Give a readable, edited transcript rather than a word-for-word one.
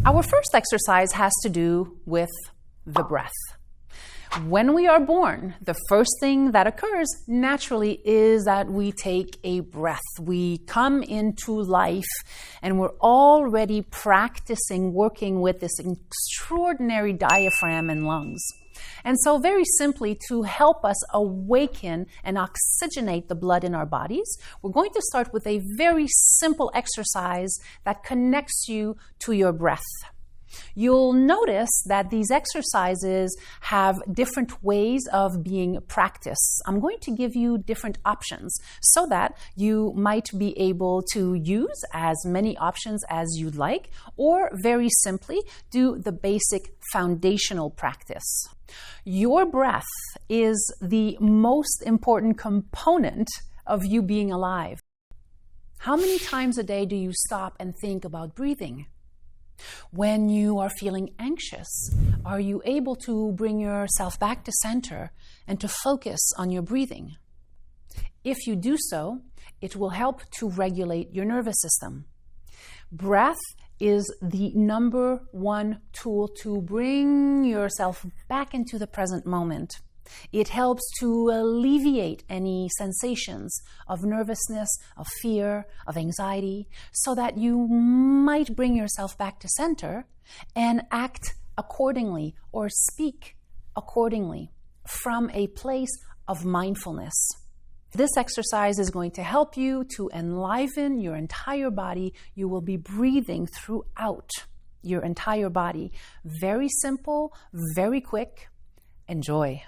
Our first exercise has to do with the breath. When we are born, the first thing that occurs naturally is that we take a breath. We come into life and we're already practicing working with this extraordinary diaphragm and lungs. And so very simply, to help us awaken and oxygenate the blood in our bodies, we're going to start with a very simple exercise that connects you to your breath. You'll notice that these exercises have different ways of being practiced. I'm going to give you different options so that you might be able to use as many options as you'd like, or very simply do the basic foundational practice. Your breath is the most important component of you being alive. How many times a day do you stop and think about breathing? When you are feeling anxious, are you able to bring yourself back to center and to focus on your breathing? If you do so, it will help to regulate your nervous system. Breath is the number one tool to bring yourself back into the present moment. It helps to alleviate any sensations of nervousness, of fear, of anxiety, so that you might bring yourself back to center and act accordingly or speak accordingly from a place of mindfulness. This exercise is going to help you to enliven your entire body. You will be breathing throughout your entire body. Very simple, very quick. Enjoy.